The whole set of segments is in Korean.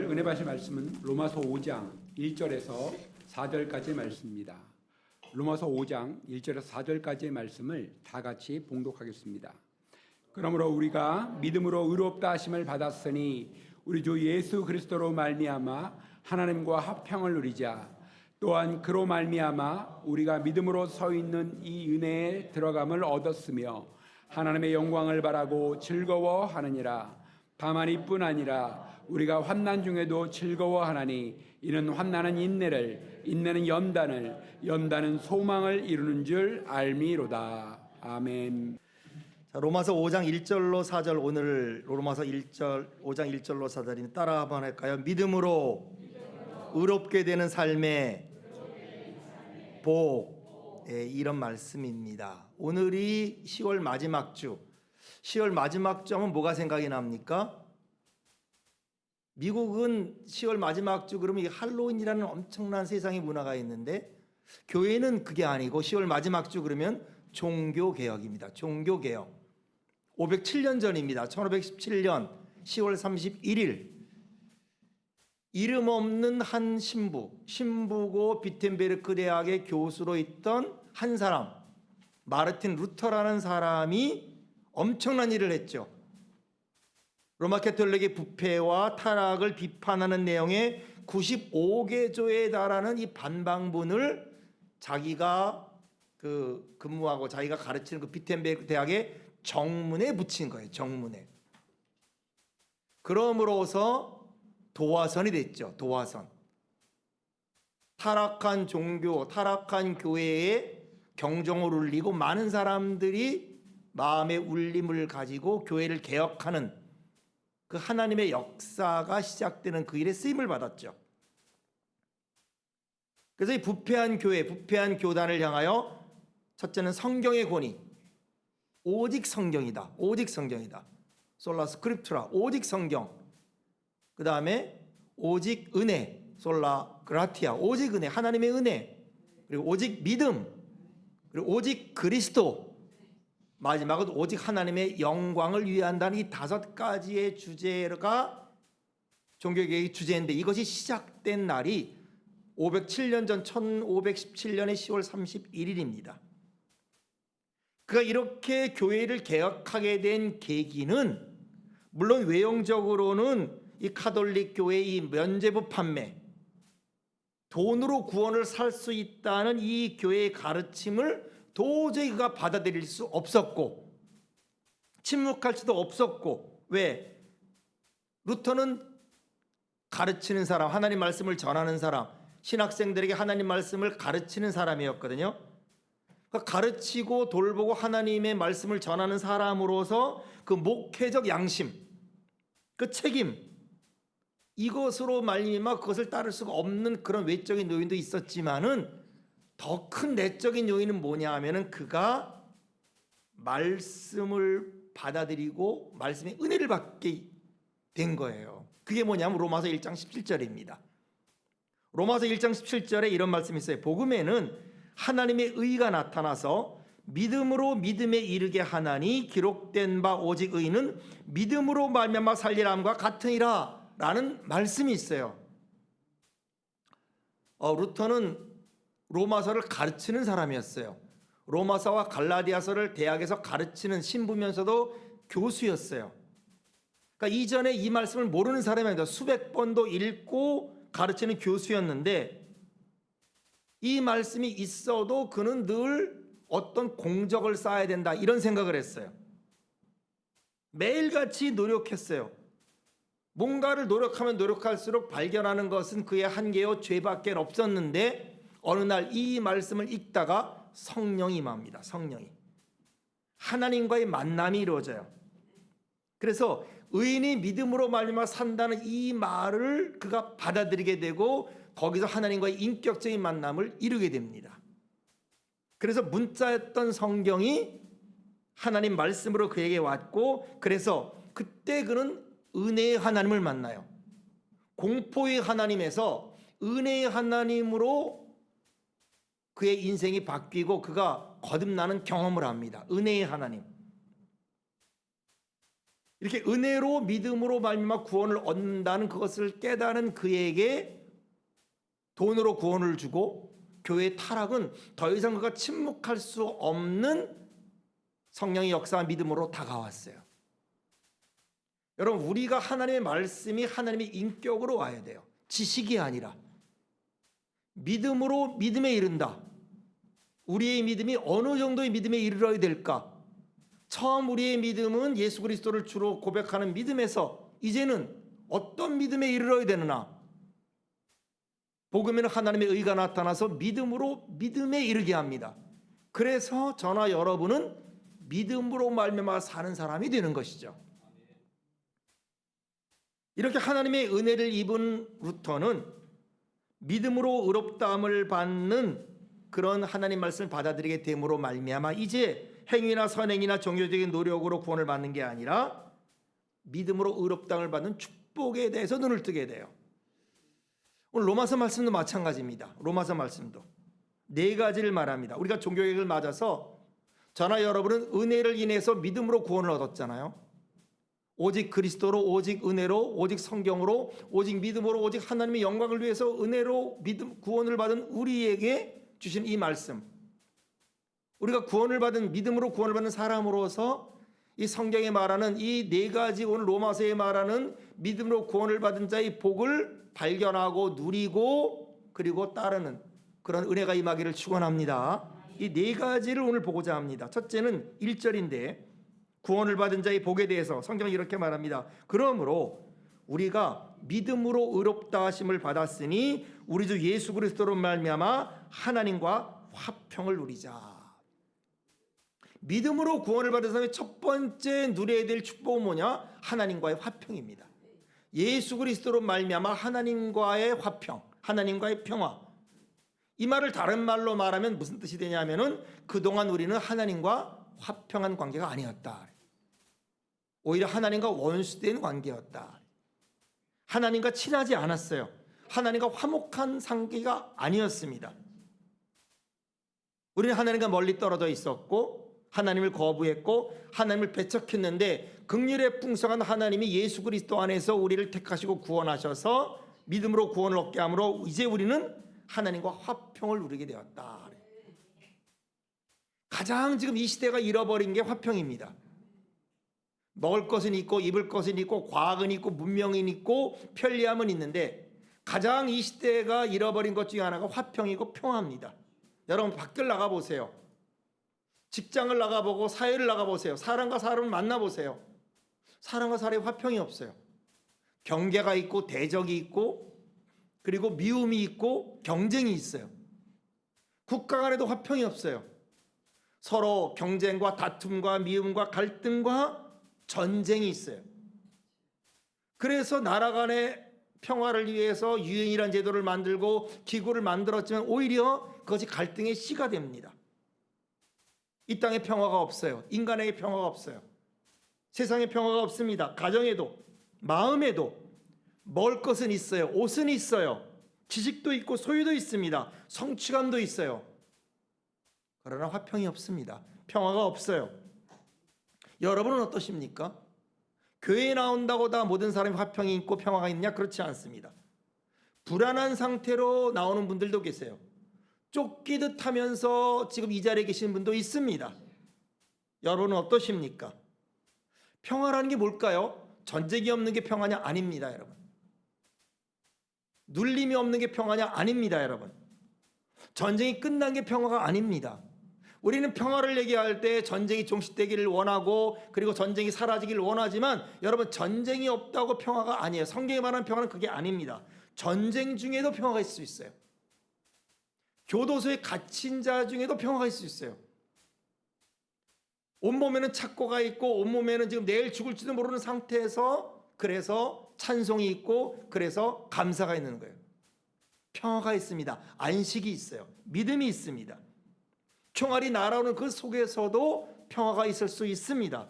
오늘 은혜 받으실 말씀은 로마서 5장 1절에서 4절까지의 말씀입니다. 로마서 5장 1절에서 4절까지의 말씀을 다 같이 봉독하겠습니다. 그러므로 우리가 믿음으로 의롭다 하심을 받았으니 우리 주 예수 그리스도로 말미암아 하나님과 화평을 누리자. 또한 그로 말미암아 우리가 믿음으로 서 있는 이 은혜에 들어감을 얻었으며 하나님의 영광을 바라고 즐거워하느니라. 다만 이뿐 아니라 우리가 환난 중에도 즐거워하나니 이는 환난은 인내를, 인내는 연단을, 연단은 소망을 이루는 줄 알미로다. 아멘. 자, 로마서 5장 1절로 4절, 오늘 로마서 5장 1절로 4절이 따라 한번 할까요? 믿음으로 의롭게 되는 삶의 복, 이런 말씀입니다. 오늘이 10월 마지막 주. 10월 마지막 주 하면 뭐가 생각이 납니까? 미국은 10월 마지막 주 그러면 할로윈이라는 엄청난 세상의 문화가 있는데, 교회는 그게 아니고 10월 마지막 주 그러면 종교개혁입니다. 종교개혁. 507년 전입니다. 1517년 10월 31일 이름 없는 한 신부고 비텐베르크 대학의 교수로 있던 한 사람, 마르틴 루터라는 사람이 엄청난 일을 했죠. 로마 캐톨릭의 부패와 타락을 비판하는 내용의 95개조에 달하는 이 반방문을 자기가 근무하고 자기가 가르치는 그 비텐베르크 대학의 정문에 붙인 거예요. 정문에. 그럼으로써 도화선이 됐죠. 도화선. 타락한 종교, 타락한 교회에 경종을 울리고 많은 사람들이 마음의 울림을 가지고 교회를 개혁하는 그 하나님의 역사가 시작되는 그 일에 쓰임을 받았죠. 그래서 이 부패한 교회, 부패한 교단을 향하여 첫째는 성경의 권위, 오직 성경이다. 오직 성경이다. 솔라 스크립투라, 오직 성경. 그 다음에 오직 은혜, 솔라 그라티아, 오직 은혜, 하나님의 은혜. 그리고 오직 믿음, 그리고 오직 그리스도. 마지막은 오직 하나님의 영광을 위한다는 이 5가지의 주제가 종교개혁의 주제인데, 이것이 시작된 날이 507년 전 1517년의 10월 31일입니다. 그가 이렇게 교회를 개혁하게 된 계기는 물론 외형적으로는 이 카톨릭 교회의 이 면죄부 판매, 돈으로 구원을 살 수 있다는 이 교회의 가르침을 도저히 그가 받아들일 수 없었고 침묵할 수도 없었고. 왜? 루터는 가르치는 사람, 하나님 말씀을 전하는 사람, 신학생들에게 하나님 말씀을 가르치는 사람이었거든요. 그러니까 가르치고 돌보고 하나님의 말씀을 전하는 사람으로서 그 목회적 양심, 그 책임, 이것으로 말미암아 그것을 따를 수가 없는 그런 외적인 요인도 있었지만은 더 큰 내적인 요인은 뭐냐 하면은 그가 말씀을 받아들이고 말씀의 은혜를 받게 된 거예요. 그게 뭐냐면 로마서 1장 17절입니다. 로마서 1장 17절에 이런 말씀이 있어요. 복음에는 하나님의 의가 나타나서 믿음으로 믿음에 이르게 하나니 기록된 바 오직 의는 믿음으로 말미암아 살리람과 같으니라 라는 말씀이 있어요. 루터는 로마서를 가르치는 사람이었어요. 로마서와 갈라디아서를 대학에서 가르치는 신부면서도 교수였어요. 그러니까 이전에 이 말씀을 모르는 사람이 아니라 수백 번도 읽고 가르치는 교수였는데, 이 말씀이 있어도 그는 늘 어떤 공적을 쌓아야 된다 이런 생각을 했어요. 매일같이 노력했어요. 뭔가를 노력하면 노력할수록 발견하는 것은 그의 한계요 죄밖에 없었는데, 어느 날 이 말씀을 읽다가 성령이 임합니다. 성령이. 하나님과의 만남이 이루어져요. 그래서 의인이 믿음으로 말미암아 산다는 이 말을 그가 받아들이게 되고 거기서 하나님과의 인격적인 만남을 이루게 됩니다. 그래서 문자였던 성경이 하나님 말씀으로 그에게 왔고, 그래서 그때 그는 은혜의 하나님을 만나요. 공포의 하나님에서 은혜의 하나님으로 그의 인생이 바뀌고 그가 거듭나는 경험을 합니다. 은혜의 하나님. 이렇게 은혜로 믿음으로 말미암아 구원을 얻는다는 그것을 깨달은 그에게 돈으로 구원을 주고 교회의 타락은 더 이상 그가 침묵할 수 없는 성령의 역사와 믿음으로 다가왔어요. 여러분, 우리가 하나님의 말씀이 하나님의 인격으로 와야 돼요. 지식이 아니라 믿음으로 믿음에 이른다. 우리의 믿음이 어느 정도의 믿음에 이르러야 될까? 처음 우리의 믿음은 예수 그리스도를 주로 고백하는 믿음에서 이제는 어떤 믿음에 이르러야 되느냐? 복음에는 하나님의 의가 나타나서 믿음으로 믿음에 이르게 합니다. 그래서 저나 여러분은 믿음으로 말미암아 사는 사람이 되는 것이죠. 이렇게 하나님의 은혜를 입은 루터는 믿음으로 의롭다함을 받는 그런 하나님 말씀을 받아들이게 됨으로 말미암아 이제 행위나 선행이나 종교적인 노력으로 구원을 받는 게 아니라 믿음으로 의롭다함을 받는 축복에 대해서 눈을 뜨게 돼요. 오늘 로마서 말씀도 마찬가지입니다. 로마서 말씀도 4가지를 말합니다. 우리가 종교개혁을 맞아서 저나 여러분은 은혜를 인해서 믿음으로 구원을 얻었잖아요. 오직 그리스도로, 오직 은혜로, 오직 성경으로, 오직 믿음으로, 오직 하나님의 영광을 위해서 은혜로 믿음 구원을 받은 우리에게 주신 이 말씀, 우리가 구원을 받은 믿음으로 구원을 받는 사람으로서 이 성경에 말하는 이 4가지 오늘 로마서에 말하는 믿음으로 구원을 받은 자의 복을 발견하고 누리고 그리고 따르는 그런 은혜가 임하기를 축원합니다. 이 4가지를 오늘 보고자 합니다. 첫째는 1절인데 구원을 받은 자의 복에 대해서 성경은 이렇게 말합니다. 그러므로 우리가 믿음으로 의롭다 하심을 받았으니 우리 주 예수 그리스도로 말미암아 하나님과 화평을 누리자. 믿음으로 구원을 받은 사람의 첫 번째 누려야 될 축복은 뭐냐? 하나님과의 화평입니다. 예수 그리스도로 말미암아 하나님과의 화평, 하나님과의 평화. 이 말을 다른 말로 말하면 무슨 뜻이 되냐면은 그동안 우리는 하나님과 화평한 관계가 아니었다. 오히려 하나님과 원수된 관계였다. 하나님과 친하지 않았어요. 하나님과 화목한 관계가 아니었습니다. 우리는 하나님과 멀리 떨어져 있었고 하나님을 거부했고 하나님을 배척했는데 긍휼의 풍성한 하나님이 예수 그리스도 안에서 우리를 택하시고 구원하셔서 믿음으로 구원을 얻게 함으로 이제 우리는 하나님과 화평을 누리게 되었다. 가장 지금 이 시대가 잃어버린 게 화평입니다. 먹을 것은 있고 입을 것은 있고 과학은 있고 문명은 있고 편리함은 있는데 가장 이 시대가 잃어버린 것 중에 하나가 화평이고 평화입니다. 여러분 밖을 나가보세요. 직장을 나가보고 사회를 나가보세요. 사람과 사람을 만나보세요. 사람과 사람의 화평이 없어요. 경계가 있고 대적이 있고 그리고 미움이 있고 경쟁이 있어요. 국가 간에도 화평이 없어요. 서로 경쟁과 다툼과 미움과 갈등과 전쟁이 있어요. 그래서 나라 간의 평화를 위해서 유엔이라는 제도를 만들고 기구를 만들었지만 오히려 그것이 갈등의 씨가 됩니다. 이 땅에 평화가 없어요. 인간에게 평화가 없어요. 세상에 평화가 없습니다. 가정에도 마음에도 먹을 것은 있어요. 옷은 있어요. 지식도 있고 소유도 있습니다. 성취감도 있어요. 그러나 화평이 없습니다. 평화가 없어요. 여러분은 어떠십니까? 교회에 나온다고 다 모든 사람이 화평이 있고 평화가 있냐? 그렇지 않습니다. 불안한 상태로 나오는 분들도 계세요. 쫓기듯 하면서 지금 이 자리에 계신 분도 있습니다. 여러분은 어떠십니까? 평화라는 게 뭘까요? 전쟁이 없는 게 평화냐? 아닙니다, 여러분. 눌림이 없는 게 평화냐? 아닙니다, 여러분. 전쟁이 끝난 게 평화가 아닙니다. 우리는 평화를 얘기할 때 전쟁이 종식되기를 원하고 그리고 전쟁이 사라지기를 원하지만 여러분 전쟁이 없다고 평화가 아니에요. 성경에 말하는 평화는 그게 아닙니다. 전쟁 중에도 평화가 있을 수 있어요. 교도소에 갇힌 자 중에도 평화가 있을 수 있어요. 온몸에는 착고가 있고 온몸에는 지금 내일 죽을지도 모르는 상태에서 그래서 찬송이 있고 그래서 감사가 있는 거예요. 평화가 있습니다. 안식이 있어요. 믿음이 있습니다. 총알이 날아오는 그 속에서도 평화가 있을 수 있습니다.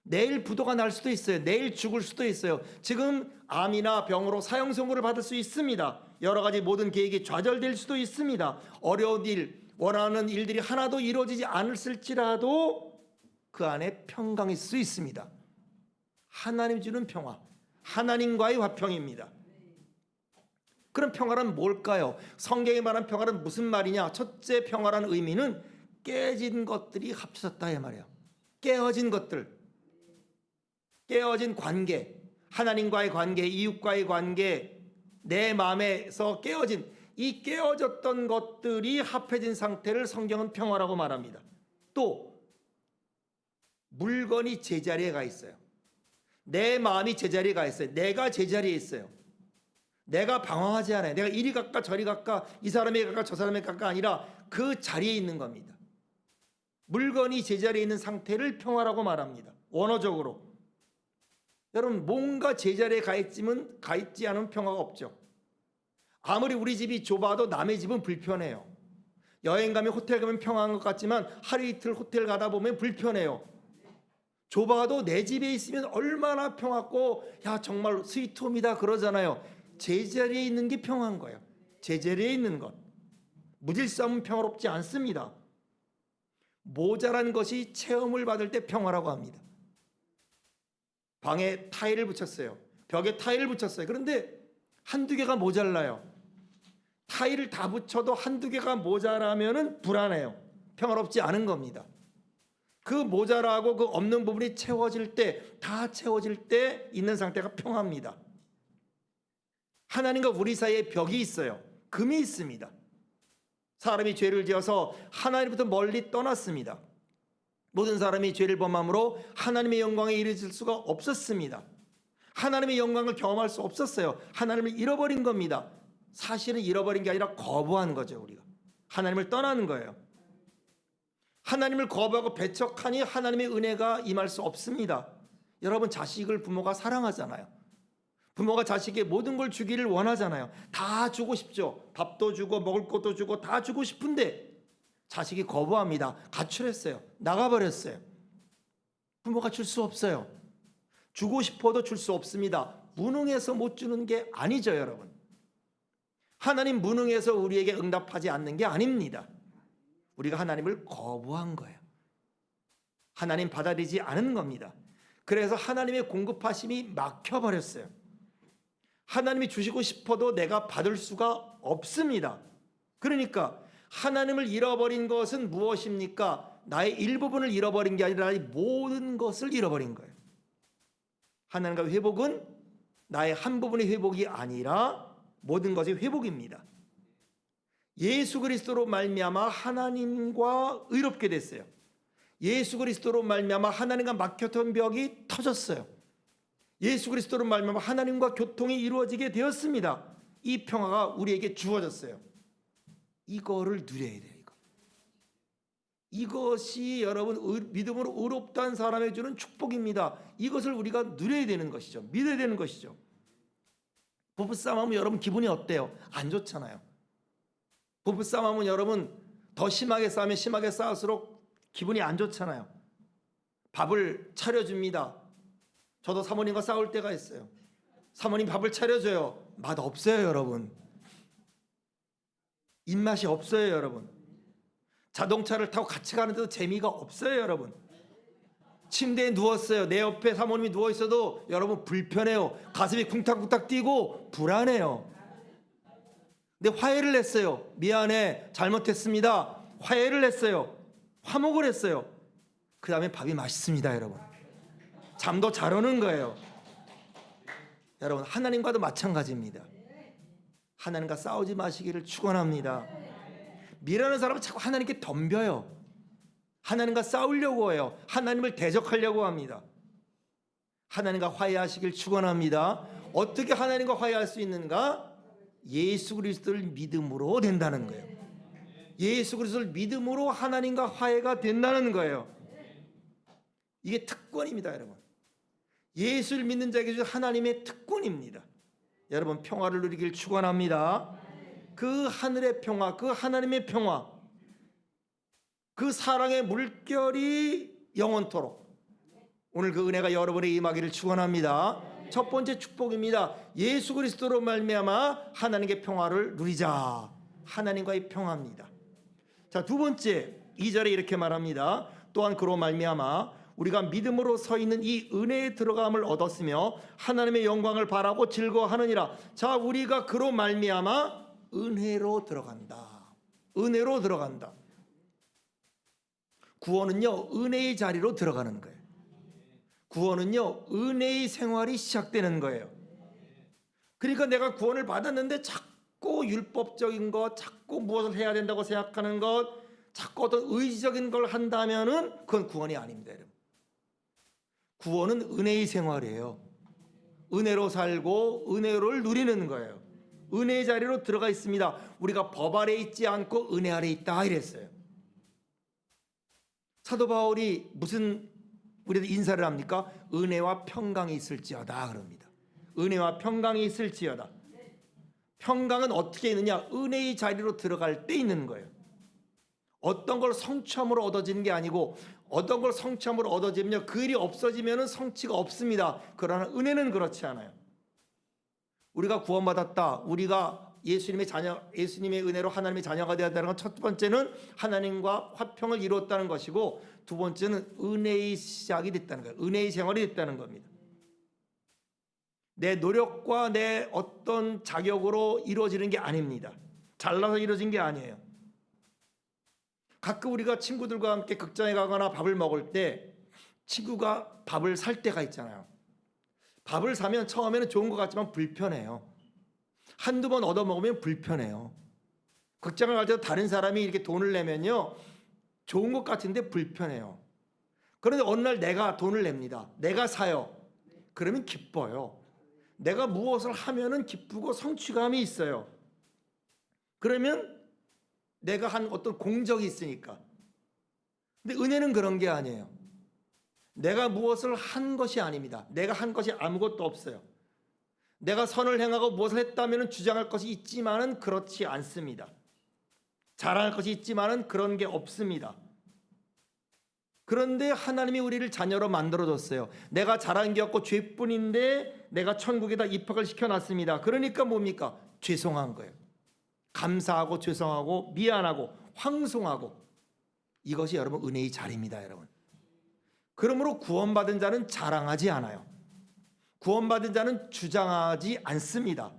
내일 부도가 날 수도 있어요. 내일 죽을 수도 있어요. 지금 암이나 병으로 사형 선고를 받을 수 있습니다. 여러 가지 모든 계획이 좌절될 수도 있습니다. 어려운 일, 원하는 일들이 하나도 이루어지지 않을지라도 그 안에 평강이 있을 수 있습니다. 하나님 주는 평화, 하나님과의 화평입니다. 그럼 평화란 뭘까요? 성경에 말한 평화는 무슨 말이냐? 첫째 평화라는 의미는 깨진 것들이 합쳐졌다 이 말이에요. 깨어진 것들, 깨어진 관계, 하나님과의 관계, 이웃과의 관계, 내 마음에서 깨어진 이 깨어졌던 것들이 합해진 상태를 성경은 평화라고 말합니다. 또 물건이 제자리에 가 있어요. 내 마음이 제자리에 가 있어요. 내가 제자리에 있어요. 내가 방황하지 않아요. 내가 이리 갈까 저리 갈까 이 사람에게 갈까 저 사람에게 갈까 아니라 그 자리에 있는 겁니다. 물건이 제자리에 있는 상태를 평화라고 말합니다. 원어적으로. 여러분 뭔가 제자리에 가 있지 않으면 평화가 없죠. 아무리 우리 집이 좁아도 남의 집은 불편해요. 여행 가면 호텔 가면 평화한 것 같지만 하루 이틀 호텔 가다 보면 불편해요. 좁아도 내 집에 있으면 얼마나 평화고 야 정말 스위트홈이다 그러잖아요. 제자리에 있는 게 평화한 거예요. 제자리에 있는 것. 무질서함은 평화롭지 않습니다. 모자란 것이 체험을 받을 때 평화라고 합니다. 방에 타일을 붙였어요. 벽에 타일을 붙였어요. 그런데 한두 개가 모자라요. 타일을 다 붙여도 한두 개가 모자라면은 불안해요. 평화롭지 않은 겁니다. 그 모자라고 그 없는 부분이 채워질 때, 다 채워질 때 있는 상태가 평화입니다. 하나님과 우리 사이에 벽이 있어요. 금이 있습니다. 사람이 죄를 지어서 하나님부터 멀리 떠났습니다. 모든 사람이 죄를 범함으로 하나님의 영광에 이르질 수가 없었습니다. 하나님의 영광을 경험할 수 없었어요. 하나님을 잃어버린 겁니다. 사실은 잃어버린 게 아니라 거부한 거죠. 우리가 하나님을 떠나는 거예요. 하나님을 거부하고 배척하니 하나님의 은혜가 임할 수 없습니다. 여러분 자식을 부모가 사랑하잖아요. 부모가 자식에게 모든 걸 주기를 원하잖아요. 다 주고 싶죠. 밥도 주고 먹을 것도 주고 다 주고 싶은데 자식이 거부합니다. 가출했어요. 나가버렸어요. 부모가 줄 수 없어요. 주고 싶어도 줄 수 없습니다. 무능해서 못 주는 게 아니죠, 여러분. 하나님 무능해서 우리에게 응답하지 않는 게 아닙니다. 우리가 하나님을 거부한 거예요. 하나님 받아들이지 않은 겁니다. 그래서 하나님의 공급하심이 막혀버렸어요. 하나님이 주시고 싶어도 내가 받을 수가 없습니다. 그러니까 하나님을 잃어버린 것은 무엇입니까? 나의 일부분을 잃어버린 게 아니라 나의 모든 것을 잃어버린 거예요. 하나님과 회복은 나의 한 부분의 회복이 아니라 모든 것의 회복입니다. 예수 그리스도로 말미암아 하나님과 의롭게 됐어요. 예수 그리스도로 말미암아 하나님과 막혔던 벽이 터졌어요. 예수 그리스도로 말미암아 하나님과 교통이 이루어지게 되었습니다. 이 평화가 우리에게 주어졌어요. 이거를 누려야 돼요. 이것이 여러분 믿음으로 의롭다는 사람에게 주는 축복입니다. 이것을 우리가 누려야 되는 것이죠. 믿어야 되는 것이죠. 부부싸움하면 여러분 기분이 어때요? 안 좋잖아요. 부부싸움하면 여러분 더 심하게 싸우면 심하게 싸울수록 기분이 안 좋잖아요. 밥을 차려줍니다. 저도 사모님과 싸울 때가 있어요. 사모님 밥을 차려줘요. 맛 없어요, 여러분. 입맛이 없어요, 여러분. 자동차를 타고 같이 가는데도 재미가 없어요, 여러분. 침대에 누웠어요. 내 옆에 사모님이 누워있어도 여러분 불편해요. 가슴이 쿵탁쿵탁 뛰고 불안해요. 근데 화해를 했어요. 미안해, 잘못했습니다. 화해를 했어요. 화목을 했어요. 그 다음에 밥이 맛있습니다, 여러분. 잠도 잘 오는 거예요. 여러분 하나님과도 마찬가지입니다. 하나님과 싸우지 마시기를 축원합니다. 미라는 사람은 자꾸 하나님께 덤벼요. 하나님과 싸우려고 해요. 하나님을 대적하려고 합니다. 하나님과 화해하시길 축원합니다. 어떻게 하나님과 화해할 수 있는가? 예수 그리스도를 믿음으로 된다는 거예요. 예수 그리스도를 믿음으로 하나님과 화해가 된다는 거예요. 이게 특권입니다, 여러분. 예수를 믿는 자에게 주신 하나님의 특권입니다. 여러분 평화를 누리길 축원합니다. 그 하늘의 평화, 그 하나님의 평화, 그 사랑의 물결이 영원토록 오늘 그 은혜가 여러분의 임하기를 축원합니다. 첫 번째 축복입니다. 예수 그리스도로 말미암아 하나님의 평화를 누리자. 하나님과의 평화입니다. 자, 두 번째 2절에 이렇게 말합니다. 또한 그로 말미암아 우리가 믿음으로 서 있는 이 은혜에 들어감을 얻었으며 하나님의 영광을 바라고 즐거워하느니라. 자, 우리가 그로 말미암아 은혜로 들어간다. 은혜로 들어간다. 구원은요, 은혜의 자리로 들어가는 거예요. 구원은요, 은혜의 생활이 시작되는 거예요. 그러니까 내가 구원을 받았는데 자꾸 율법적인 것, 자꾸 무엇을 해야 된다고 생각하는 것, 자꾸 어떤 의지적인 걸 한다면은 그건 구원이 아닙니다, 여러분. 구원은 은혜의 생활이에요. 은혜로 살고 은혜를 누리는 거예요. 은혜의 자리로 들어가 있습니다. 우리가 법 아래 있지 않고 은혜 아래 있다 이랬어요. 사도 바울이 무슨 우리들 인사를 합니까? 은혜와 평강이 있을지어다 그럽니다. 은혜와 평강이 있을지어다. 평강은 어떻게 있느냐? 은혜의 자리로 들어갈 때 있는 거예요. 어떤 걸 성취함으로 얻어지는 게 아니고 어떤 걸 성취함으로 얻어지면요, 그 일이 없어지면 성취가 없습니다. 그러나 은혜는 그렇지 않아요. 우리가 구원받았다, 우리가 예수님의 자녀, 예수님의 은혜로 하나님의 자녀가 되었다는 건 첫 번째는 하나님과 화평을 이루었다는 것이고, 두 번째는 은혜의 시작이 됐다는 거예요. 은혜의 생활이 됐다는 겁니다. 내 노력과 내 어떤 자격으로 이루어지는 게 아닙니다. 잘나서 이루어진 게 아니에요. 가끔 우리가 친구들과 함께 극장에 가거나 밥을 먹을 때 친구가 밥을 살 때가 있잖아요. 밥을 사면 처음에는 좋은 것 같지만 불편해요. 한두 번 얻어먹으면 불편해요. 극장을 갈 때도 다른 사람이 이렇게 돈을 내면요, 좋은 것 같은데 불편해요. 그런데 어느 날 내가 돈을 냅니다. 내가 사요. 그러면 기뻐요. 내가 무엇을 하면은 기쁘고 성취감이 있어요. 그러면 내가 한 어떤 공적이 있으니까. 근데 은혜는 그런 게 아니에요. 내가 무엇을 한 것이 아닙니다. 내가 한 것이 아무것도 없어요. 내가 선을 행하고 무엇을 했다면 주장할 것이 있지만은 그렇지 않습니다. 자랑할 것이 있지만은 그런 게 없습니다. 그런데 하나님이 우리를 자녀로 만들어줬어요. 내가 잘한 게 없고 죄뿐인데 내가 천국에다 입학을 시켜놨습니다. 그러니까 뭡니까? 죄송한 거예요. 감사하고 죄송하고 미안하고 황송하고, 이것이 여러분 은혜의 자리입니다, 여러분. 그러므로 구원받은 자는 자랑하지 않아요. 구원받은 자는 주장하지 않습니다.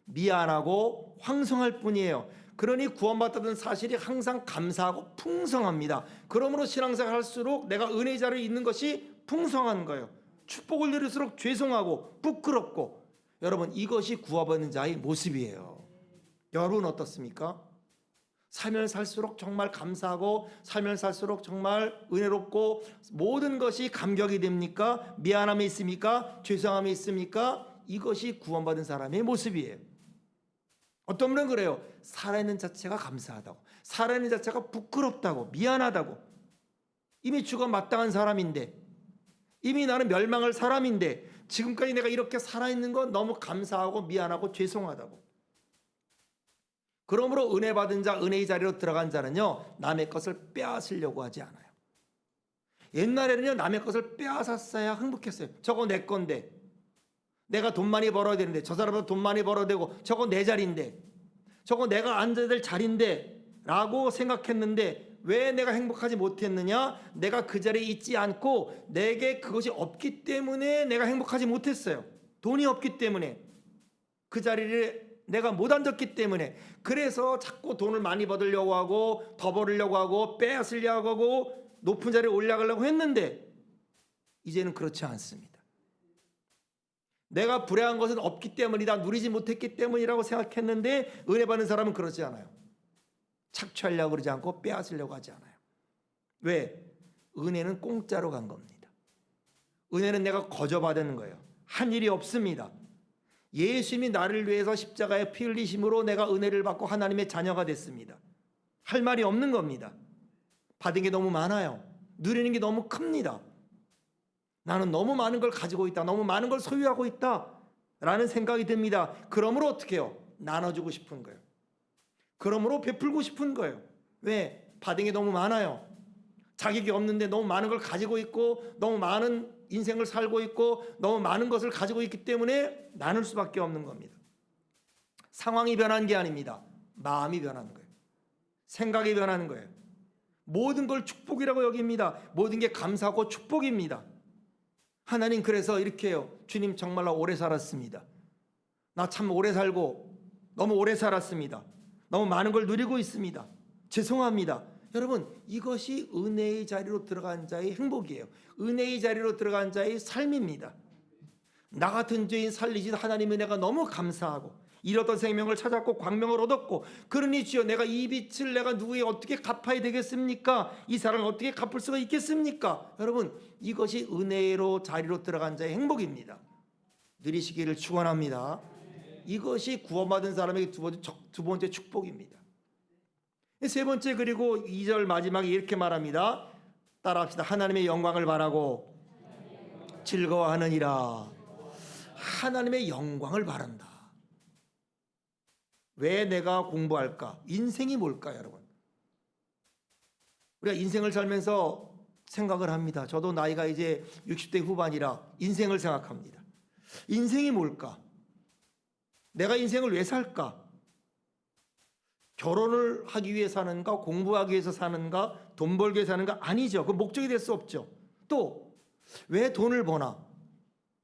미안하고 황송할 뿐이에요. 그러니 구원받았다는 사실이 항상 감사하고 풍성합니다. 그러므로 신앙생활 할수록 내가 은혜의 자리에 있는 것이 풍성한 거예요. 축복을 누릴수록 죄송하고 부끄럽고, 여러분 이것이 구원받는 자의 모습이에요. 여러분 어떻습니까? 살면 살수록 정말 감사하고 살면 살수록 정말 은혜롭고 모든 것이 감격이 됩니까? 미안함이 있습니까? 죄송함이 있습니까? 이것이 구원받은 사람의 모습이에요. 어떤 분은 그래요. 살아있는 자체가 감사하다고, 살아있는 자체가 부끄럽다고, 미안하다고. 이미 죽어 마땅한 사람인데, 이미 나는 멸망할 사람인데 지금까지 내가 이렇게 살아있는 건 너무 감사하고 미안하고 죄송하다고. 그러므로 은혜 받은 자, 은혜의 자리로 들어간 자는요, 남의 것을 빼앗으려고 하지 않아요. 옛날에는요, 남의 것을 빼앗았어야 행복했어요. 저거 내 건데, 내가 돈 많이 벌어야 되는데, 저 사람은 돈 많이 벌어야 되고, 저거 내 자리인데, 저거 내가 앉아야 될 자리인데 라고 생각했는데, 왜 내가 행복하지 못했느냐? 내가 그 자리에 있지 않고 내게 그것이 없기 때문에 내가 행복하지 못했어요. 돈이 없기 때문에, 그 자리를 내가 못 앉았기 때문에. 그래서 자꾸 돈을 많이 받으려고 하고 더 벌으려고 하고 빼앗으려고 하고 높은 자리에 올라가려고 했는데, 이제는 그렇지 않습니다. 내가 불행한 것은 없기 때문이다, 누리지 못했기 때문이라고 생각했는데, 은혜 받는 사람은 그러지 않아요. 착취하려고 그러지 않고 빼앗으려고 하지 않아요. 왜? 은혜는 공짜로 간 겁니다. 은혜는 내가 거저 받는 거예요. 한 일이 없습니다. 예수님이 나를 위해서 십자가에 피 흘리심으로 내가 은혜를 받고 하나님의 자녀가 됐습니다. 할 말이 없는 겁니다. 받은 게 너무 많아요. 누리는 게 너무 큽니다. 나는 너무 많은 걸 가지고 있다, 너무 많은 걸 소유하고 있다 라는 생각이 듭니다. 그러므로 어떻게 해요? 나눠주고 싶은 거예요. 그러므로 베풀고 싶은 거예요. 왜? 받은 게 너무 많아요. 자격이 없는데 너무 많은 걸 가지고 있고 너무 많은 인생을 살고 있고 너무 많은 것을 가지고 있기 때문에 나눌 수밖에 없는 겁니다. 상황이 변한 게 아닙니다. 마음이 변하는 거예요. 생각이 변하는 거예요. 모든 걸 축복이라고 여깁니다. 모든 게 감사하고 축복입니다. 하나님 그래서 이렇게 해요. 주님 정말로 오래 살았습니다. 나 참 오래 살고 너무 오래 살았습니다. 너무 많은 걸 누리고 있습니다. 죄송합니다. 여러분, 이것이 은혜의 자리로 들어간 자의 행복이에요. 은혜의 자리로 들어간 자의 삶입니다. 나 같은 죄인 살리신 하나님의 은혜가 너무 감사하고 잃었던 생명을 찾았고 광명을 얻었고, 그러니 주여 내가 이 빚을 내가 누구에게 어떻게 갚아야 되겠습니까? 이 사랑을 어떻게 갚을 수가 있겠습니까? 여러분, 이것이 은혜로 자리로 들어간 자의 행복입니다. 누리시기를 축원합니다. 이것이 구원받은 사람에게 두 번째 축복입니다. 세 번째, 그리고 2절 마지막에 이렇게 말합니다. 따라합시다. 하나님의 영광을 바라고 즐거워하느니라. 하나님의 영광을 바란다. 왜 내가 공부할까? 인생이 뭘까, 여러분? 우리가 인생을 살면서 생각을 합니다. 저도 나이가 이제 60대 후반이라 인생을 생각합니다. 인생이 뭘까? 내가 인생을 왜 살까? 결혼을 하기 위해 사는가? 공부하기 위해서 사는가? 돈 벌기 위해 사는가? 아니죠. 그 목적이 될 수 없죠. 또 왜 돈을 버나?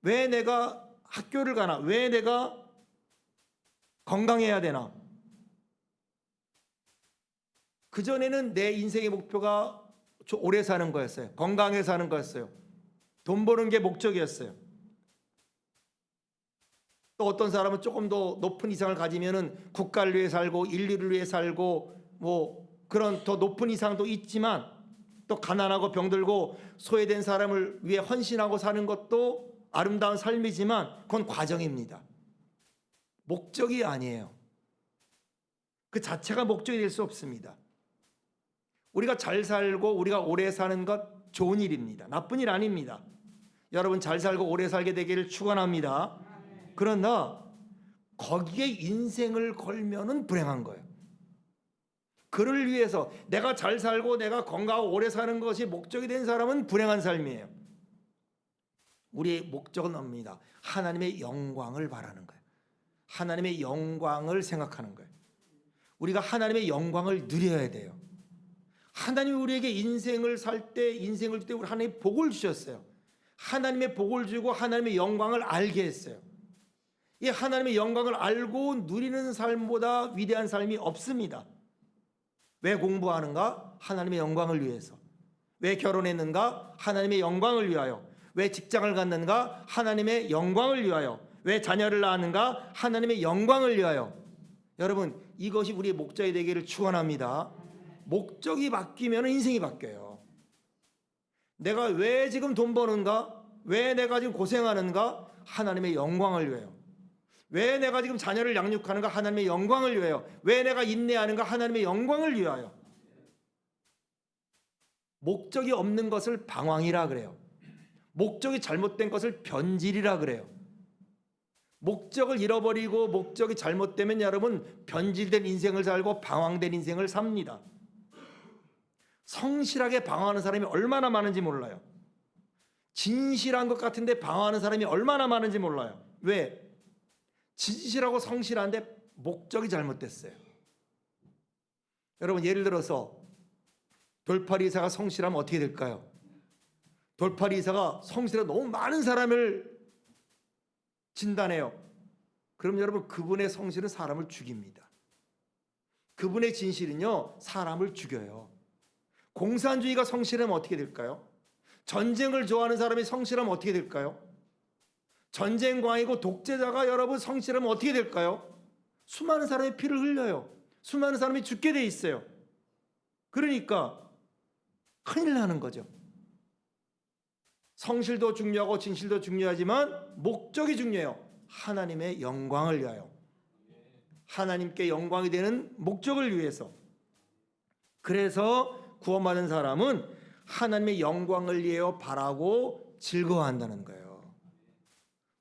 왜 내가 학교를 가나? 왜 내가 건강해야 되나? 그전에는 내 인생의 목표가 오래 사는 거였어요. 건강해 사는 거였어요. 돈 버는 게 목적이었어요. 또 어떤 사람은 조금 더 높은 이상을 가지면은 국가를 위해 살고 인류를 위해 살고 뭐 그런 더 높은 이상도 있지만, 또 가난하고 병들고 소외된 사람을 위해 헌신하고 사는 것도 아름다운 삶이지만 그건 과정입니다. 목적이 아니에요. 그 자체가 목적이 될 수 없습니다. 우리가 잘 살고 우리가 오래 사는 것 좋은 일입니다. 나쁜 일 아닙니다. 여러분 잘 살고 오래 살게 되기를 축원합니다. 그러나 거기에 인생을 걸면은 불행한 거예요. 그를 위해서 내가 잘 살고 내가 건강하고 오래 사는 것이 목적이 된 사람은 불행한 삶이에요. 우리의 목적은 뭡니다. 하나님의 영광을 바라는 거예요. 하나님의 영광을 생각하는 거예요. 우리가 하나님의 영광을 누려야 돼요. 하나님이 우리에게 인생을 살 때, 인생을 줄 때 우리 하나님의 복을 주셨어요. 하나님의 복을 주고 하나님의 영광을 알게 했어요. 이 하나님의 영광을 알고 누리는 삶보다 위대한 삶이 없습니다. 왜 공부하는가? 하나님의 영광을 위해서. 왜 결혼했는가? 하나님의 영광을 위하여. 왜 직장을 갖는가? 하나님의 영광을 위하여. 왜 자녀를 낳았는가? 하나님의 영광을 위하여. 여러분, 이것이 우리의 목적이 되기를 축원합니다. 목적이 바뀌면 인생이 바뀌어요. 내가 왜 지금 돈 버는가? 왜 내가 지금 고생하는가? 하나님의 영광을 위하여. 왜 내가 지금 자녀를 양육하는가? 하나님의 영광을 위하여. 왜 내가 인내하는가? 하나님의 영광을 위하여. 목적이 없는 것을 방황이라 그래요. 목적이 잘못된 것을 변질이라 그래요. 목적을 잃어버리고 목적이 잘못되면 여러분 변질된 인생을 살고 방황된 인생을 삽니다. 성실하게 방황하는 사람이 얼마나 많은지 몰라요. 진실한 것 같은데 방황하는 사람이 얼마나 많은지 몰라요. 왜? 진실하고 성실한데 목적이 잘못됐어요. 여러분 예를 들어서 돌팔이 이사가 성실하면 어떻게 될까요? 돌팔이 이사가 성실하고 너무 많은 사람을 진단해요. 그럼 여러분 그분의 성실은 사람을 죽입니다. 그분의 진실은요 사람을 죽여요. 공산주의가 성실하면 어떻게 될까요? 전쟁을 좋아하는 사람이 성실하면 어떻게 될까요? 전쟁광이고 독재자가 여러분 성실하면 어떻게 될까요? 수많은 사람의 피를 흘려요. 수많은 사람이 죽게 돼 있어요. 그러니까 큰일 나는 거죠. 성실도 중요하고 진실도 중요하지만 목적이 중요해요. 하나님의 영광을 위하여. 하나님께 영광이 되는 목적을 위해서. 그래서 구원받은 사람은 하나님의 영광을 위하여 바라고 즐거워한다는 거예요.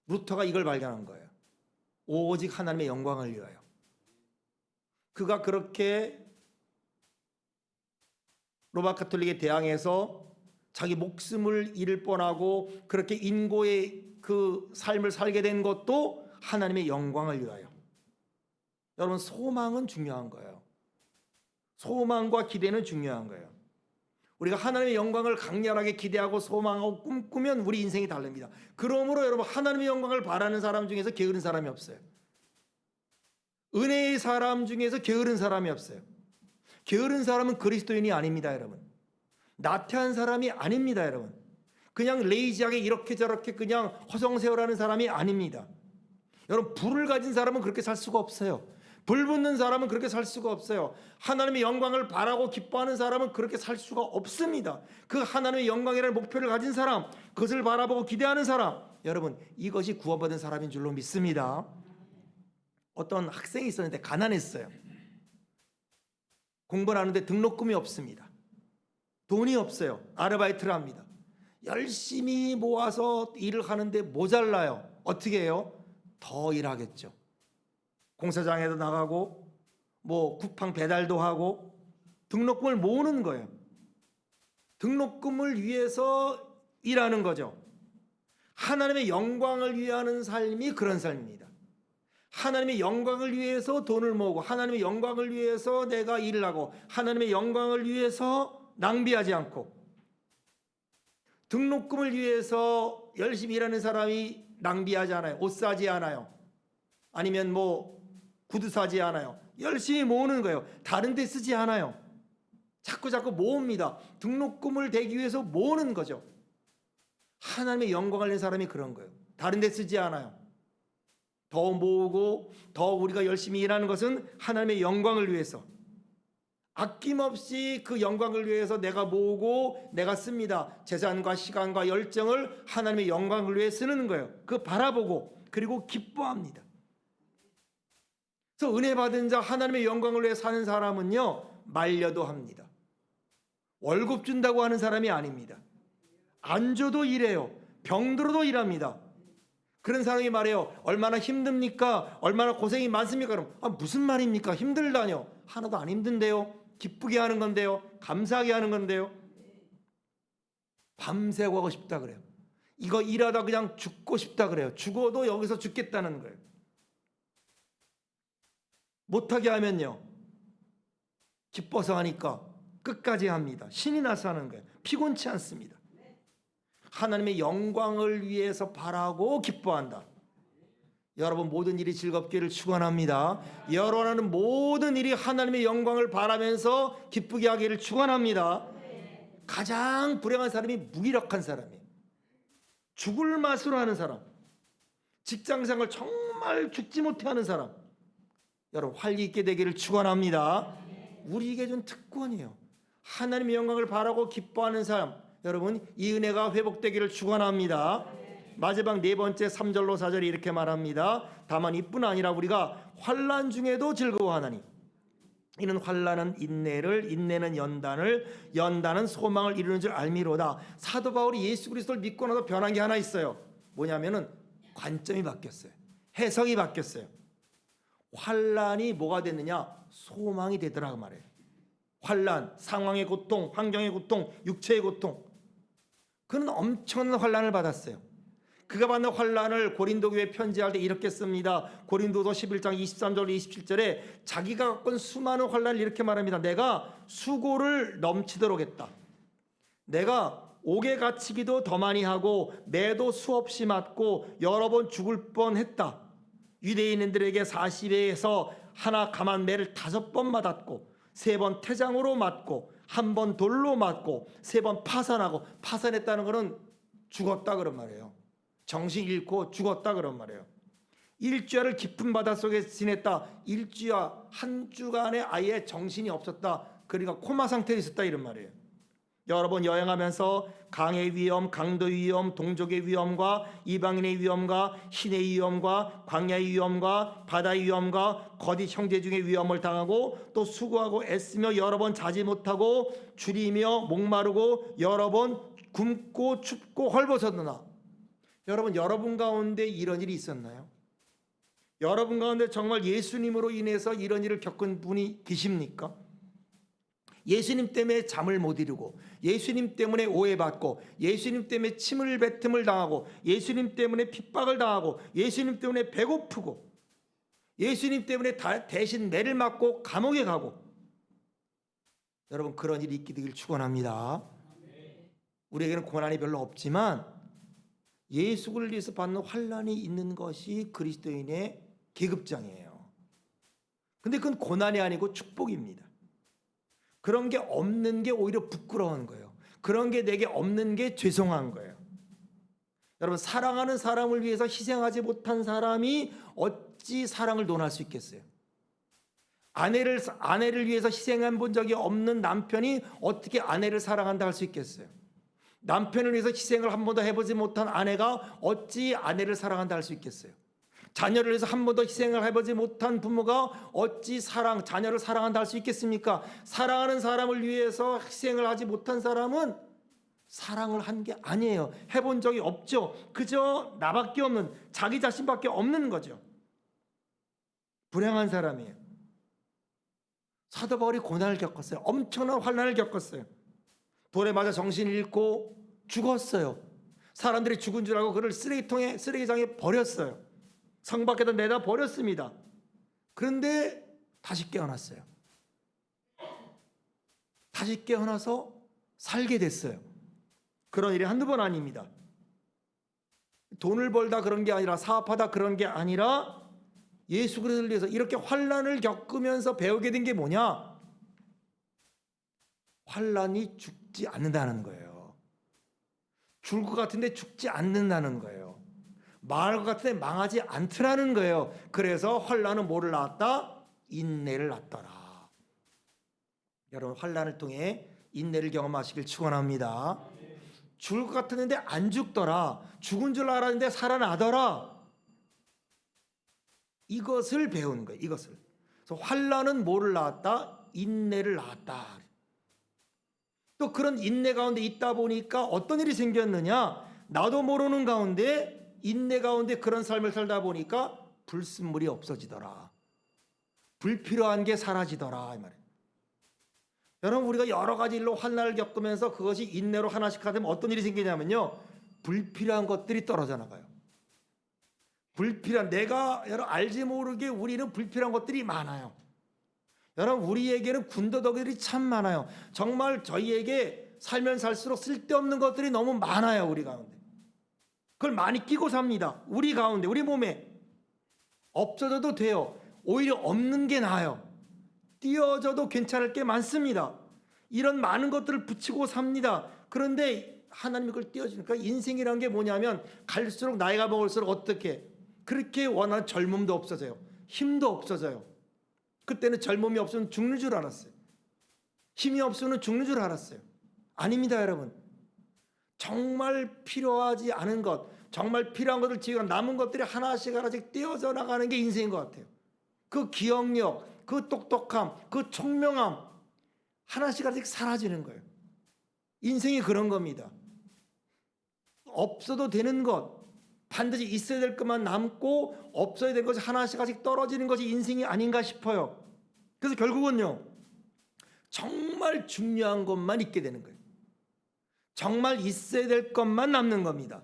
루터가 이걸 발견한 거예요. 오직 하나님의 영광을 위하여. 그가 그렇게 로마 가톨릭에 대항해서 자기 목숨을 잃을 뻔하고 그렇게 인고의 그 삶을 살게 된 것도 하나님의 영광을 위하여. 여러분 소망은 중요한 거예요. 소망과 기대는 중요한 거예요. 우리가 하나님의 영광을 강렬하게 기대하고 소망하고 꿈꾸면 우리 인생이 다릅니다. 그러므로 여러분, 하나님의 영광을 바라는 사람 중에서 게으른 사람이 없어요. 은혜의 사람 중에서 게으른 사람이 없어요. 게으른 사람은 그리스도인이 아닙니다, 여러분. 나태한 사람이 아닙니다, 여러분. 그냥 레이지하게 이렇게 저렇게 그냥 허송세월하는 사람이 아닙니다. 여러분, 불을 가진 사람은 그렇게 살 수가 없어요. 불 붙는 사람은 그렇게 살 수가 없어요. 하나님의 영광을 바라고 기뻐하는 사람은 그렇게 살 수가 없습니다. 그 하나님의 영광이라는 목표를 가진 사람, 그것을 바라보고 기대하는 사람, 여러분, 이것이 구원받은 사람인 줄로 믿습니다. 어떤 학생이 있었는데 가난했어요. 공부를 하는데 등록금이 없습니다. 돈이 없어요. 아르바이트를 합니다. 열심히 모아서 일을 하는데 모자라요. 어떻게 해요? 더 일하겠죠. 공사장에도 나가고 뭐 쿠팡 배달도 하고 등록금을 모으는 거예요. 등록금을 위해서 일하는 거죠. 하나님의 영광을 위하는 삶이 그런 삶입니다. 하나님의 영광을 위해서 돈을 모으고 하나님의 영광을 위해서 내가 일을 하고 하나님의 영광을 위해서 낭비하지 않고, 등록금을 위해서 열심히 일하는 사람이 낭비하지 않아요. 옷 사지 않아요. 아니면 뭐 구두 사지 않아요. 열심히 모으는 거예요. 다른 데 쓰지 않아요. 자꾸 모읍니다. 등록금을 대기 위해서 모으는 거죠. 하나님의 영광을 낸 사람이 그런 거예요. 다른 데 쓰지 않아요. 더 모으고 더 우리가 열심히 일하는 것은 하나님의 영광을 위해서, 아낌없이 그 영광을 위해서 내가 모으고 내가 씁니다. 재산과 시간과 열정을 하나님의 영광을 위해 쓰는 거예요. 그 바라보고 그리고 기뻐합니다. 그래서 은혜 받은 자, 하나님의 영광을 위해 사는 사람은요, 말려도 합니다. 월급 준다고 하는 사람이 아닙니다. 안 줘도 일해요. 병들어도 일합니다. 그런 사람이 말해요. 얼마나 힘듭니까? 얼마나 고생이 많습니까? 그럼 무슨 말입니까? 힘들다뇨. 하나도 안 힘든데요. 기쁘게 하는 건데요. 감사하게 하는 건데요. 밤새고 하고 싶다 그래요. 이거 일하다 그냥 죽고 싶다 그래요. 죽어도 여기서 죽겠다는 거예요. 못하게 하면요, 기뻐서 하니까 끝까지 합니다. 신이 나서 하는 거예요. 피곤치 않습니다. 하나님의 영광을 위해서 바라고 기뻐한다. 여러분, 모든 일이 즐겁기를 축원합니다. 여러분은 모든 일이 하나님의 영광을 바라면서 기쁘게 하기를 축원합니다. 가장 불행한 사람이 무기력한 사람이에요. 죽을 맛으로 하는 사람, 직장생활 정말 죽지 못해 하는 사람, 여러분 활기 있게 되기를 축원합니다. 우리에게 준 특권이에요. 하나님의 영광을 바라고 기뻐하는 사람, 여러분 이 은혜가 회복되기를 축원합니다. 마지막 네 번째 3절로 4절이 이렇게 말합니다. 다만 이뿐 아니라 우리가 환난 중에도 즐거워하나니 이는 환난은 인내를, 인내는 연단을, 연단은 소망을 이루는 줄 알미로다. 사도 바울이 예수 그리스도를 믿고 나서 변한 게 하나 있어요. 뭐냐면은 관점이 바뀌었어요. 해석이 바뀌었어요. 환난이 뭐가 됐느냐? 소망이 되더라고 말이에요. 환난, 상황의 고통, 환경의 고통, 육체의 고통. 그는 엄청난 환난을 받았어요. 그가 받는 환난을 고린도 교회 편지할 때 이렇게 씁니다. 고린도서 11장 23절 27절에 자기가 겪은 수많은 환난을 이렇게 말합니다. 내가 수고를 넘치도록 했다. 내가 옥에 갇히기도 더 많이 하고 매도 수없이 맞고 여러 번 죽을 뻔했다. 유대인들에게 40회에서 하나 감한 매를 5번 맞았고 3번 태장으로 맞고 1번 돌로 맞고 3번 파산하고, 파산했다는 것은 죽었다 그런 말이에요. 정신 잃고 죽었다 그런 말이에요. 일주야를 깊은 바닷속에 지냈다. 일주야, 한 주간에 아예 정신이 없었다. 그러니까 코마 상태에 있었다 이런 말이에요. 여러 번 여행하면서 강의 위험, 강도의 위험, 동족의 위험과 이방인의 위험과 신의 위험과 광야의 위험과 바다의 위험과 거짓 형제 중의 위험을 당하고 또 수고하고 애쓰며 여러 번 자지 못하고 줄이며 목마르고 여러 번 굶고 춥고 헐벗었느나. 여러분 가운데 이런 일이 있었나요? 여러분 가운데 정말 예수님으로 인해서 이런 일을 겪은 분이 계십니까? 예수님 때문에 잠을 못 이루고, 예수님 때문에 오해받고, 예수님 때문에 침을 뱉음을 당하고, 예수님 때문에 핍박을 당하고, 예수님 때문에 배고프고, 예수님 때문에 대신 매를 맞고 감옥에 가고, 여러분 그런 일이 있게 되길 축원합니다. 우리에게는 고난이 별로 없지만 예수를 위해서 받는 환난이 있는 것이 그리스도인의 계급장이에요. 근데 그건 고난이 아니고 축복입니다. 그런 게 없는 게 오히려 부끄러운 거예요. 그런 게 내게 없는 게 죄송한 거예요. 여러분 사랑하는 사람을 위해서 희생하지 못한 사람이 어찌 사랑을 논할 수 있겠어요? 아내를 위해서 희생한 본 적이 없는 남편이 어떻게 아내를 사랑한다 할 수 있겠어요? 남편을 위해서 희생을 한 번도 해보지 못한 아내가 어찌 아내를 사랑한다 할 수 있겠어요? 자녀를 위해서 한 번도 희생을 해보지 못한 부모가 어찌 자녀를 사랑한다 할 수 있겠습니까? 사랑하는 사람을 위해서 희생을 하지 못한 사람은 사랑을 한 게 아니에요. 해본 적이 없죠. 그저 나밖에 없는, 자기 자신밖에 없는 거죠. 불행한 사람이에요. 사도 바울이 고난을 겪었어요. 엄청난 환난을 겪었어요. 돌에 맞아 정신을 잃고 죽었어요. 사람들이 죽은 줄 알고 그를 쓰레기장에 버렸어요. 성 밖에다 내다 버렸습니다. 그런데 다시 깨어났어요. 다시 깨어나서 살게 됐어요. 그런 일이 한두 번 아닙니다. 돈을 벌다 그런 게 아니라, 사업하다 그런 게 아니라 예수 그리스도를 위해서 이렇게 환난을 겪으면서 배우게 된 게 뭐냐? 환난이 죽지 않는다는 거예요. 죽을 것 같은데 죽지 않는다는 거예요. 망할 것 같은데 망하지 않더라는 거예요. 그래서 환난은 뭐를 낳았다? 인내를 낳더라. 여러분 환난을 통해 인내를 경험하시길 축원합니다. 죽을 것 같았는데 안 죽더라. 죽은 줄 알았는데 살아나더라. 이것을 배우는 거예요. 이것을. 그래서 환난은 뭐를 낳았다? 인내를 낳았다. 또 그런 인내 가운데 있다 보니까 어떤 일이 생겼느냐? 나도 모르는 가운데 인내 가운데 그런 삶을 살다 보니까 불순물이 없어지더라. 불필요한 게 사라지더라 이 말이에요. 여러분 우리가 여러 가지 일로 환난을 겪으면서 그것이 인내로 하나씩 하면 어떤 일이 생기냐면요. 불필요한 것들이 떨어져 나가요. 내가 여러분 알지 모르게 우리는 불필요한 것들이 많아요. 여러분 우리에게는 군더더기들이 참 많아요. 정말 저희에게 살면 살수록 쓸데없는 것들이 너무 많아요. 우리 가운데. 그걸 많이 끼고 삽니다. 우리 가운데 우리 몸에 없어져도 돼요. 오히려 없는 게 나아요. 띄어져도 괜찮을 게 많습니다. 이런 많은 것들을 붙이고 삽니다. 그런데 하나님이 그걸 띄워주니까 인생이란 게 뭐냐면 갈수록 나이가 먹을수록 어떻게 그렇게 원하는 젊음도 없어져요. 힘도 없어져요. 그때는 젊음이 없으면 죽는 줄 알았어요. 힘이 없으면 죽는 줄 알았어요. 아닙니다, 여러분. 정말 필요하지 않은 것, 정말 필요한 것을 지금 남은 것들이 하나씩 떼어져 나가는 게 인생인 것 같아요. 그 기억력, 그 똑똑함, 그 총명함 하나씩 사라지는 거예요. 인생이 그런 겁니다. 없어도 되는 것, 반드시 있어야 될 것만 남고 없어야 될 것이 하나씩 떨어지는 것이 인생이 아닌가 싶어요. 그래서 결국은요. 정말 중요한 것만 있게 되는 거예요. 정말 있어야 될 것만 남는 겁니다.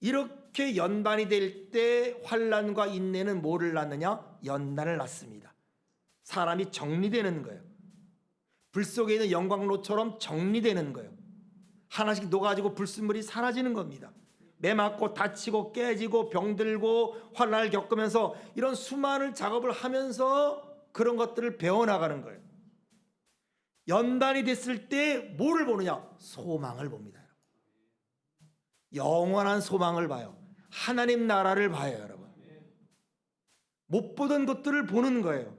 이렇게 연단이 될 때 환난과 인내는 뭐를 낳느냐? 연단을 낳습니다. 사람이 정리되는 거예요. 불 속에 있는 영광로처럼 정리되는 거예요. 하나씩 녹아지고 불순물이 사라지는 겁니다. 매 맞고 다치고 깨지고 병들고 환난을 겪으면서 이런 수많은 작업을 하면서 그런 것들을 배워나가는 거예요. 연단이 됐을 때 뭐를 보느냐? 소망을 봅니다. 영원한 소망을 봐요. 하나님 나라를 봐요, 여러분. 못 보던 것들을 보는 거예요.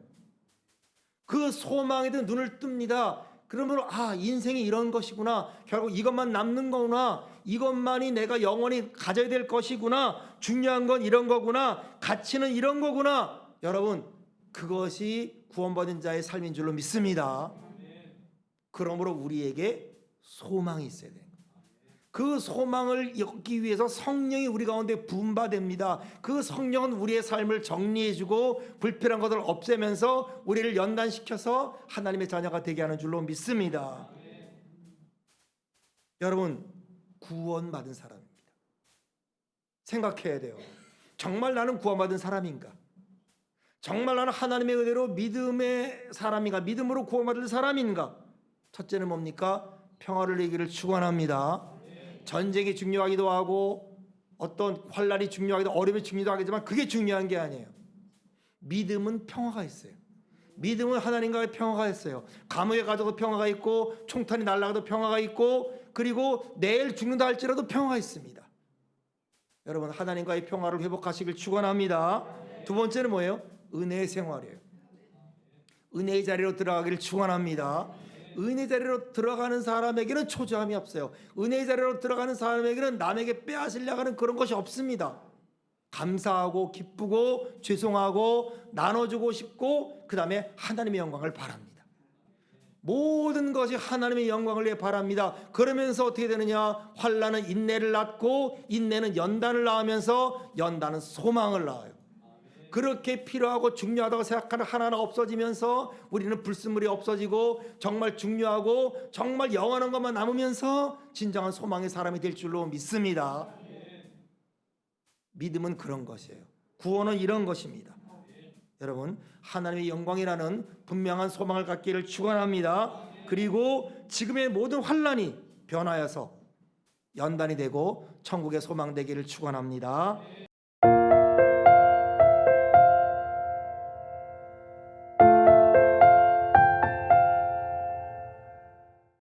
그 소망에도 눈을 뜹니다. 그러면 인생이 이런 것이구나. 결국 이것만 남는 거구나. 이것만이 내가 영원히 가져야 될 것이구나. 중요한 건 이런 거구나. 가치는 이런 거구나. 여러분 그것이 구원받은 자의 삶인 줄로 믿습니다. 그러므로 우리에게 소망이 있어야 돼요. 그 소망을 얻기 위해서 성령이 우리 가운데 부음받습니다. 그 성령은 우리의 삶을 정리해주고 불필요한 것을 없애면서 우리를 연단시켜서 하나님의 자녀가 되게 하는 줄로 믿습니다. 여러분 구원받은 사람입니다. 생각해야 돼요. 정말 나는 구원받은 사람인가? 정말 나는 하나님의 은혜로 믿음의 사람인가, 믿음으로 구원받을 사람인가? 첫째는 뭡니까? 평화를 누리기를 축원합니다. 전쟁이 중요하기도 하고 어떤 환란이 중요하기도, 어려움이 중요하기도 하겠지만 그게 중요한 게 아니에요. 믿음은 평화가 있어요. 믿음은 하나님과의 평화가 있어요. 감옥에 가도 평화가 있고, 총탄이 날아가도 평화가 있고, 그리고 내일 죽는다 할지라도 평화가 있습니다. 여러분, 하나님과의 평화를 회복하시길 축원합니다. 두 번째는 뭐예요? 은혜의 생활이에요. 은혜의 자리로 들어가기를 축원합니다. 은혜 자리로 들어가는 사람에게는 초조함이 없어요. 은혜 자리로 들어가는 사람에게는 남에게 빼앗으려고 하는 그런 것이 없습니다. 감사하고 기쁘고 죄송하고 나눠주고 싶고, 그 다음에 하나님의 영광을 바랍니다. 모든 것이 하나님의 영광을 위해 바랍니다. 그러면서 어떻게 되느냐? 환난은 인내를 낳고, 인내는 연단을 낳으면서 연단은 소망을 낳아요. 그렇게 필요하고 중요하다고 생각하는 하나하나 없어지면서 우리는 불순물이 없어지고 정말 중요하고 정말 영원한 것만 남으면서 진정한 소망의 사람이 될 줄로 믿습니다. 믿음은 그런 것이에요. 구원은 이런 것입니다. 여러분, 하나님의 영광이라는 분명한 소망을 갖기를 축원합니다. 그리고 지금의 모든 환난이 변하여서 연단이 되고 천국의 소망 되기를 축원합니다.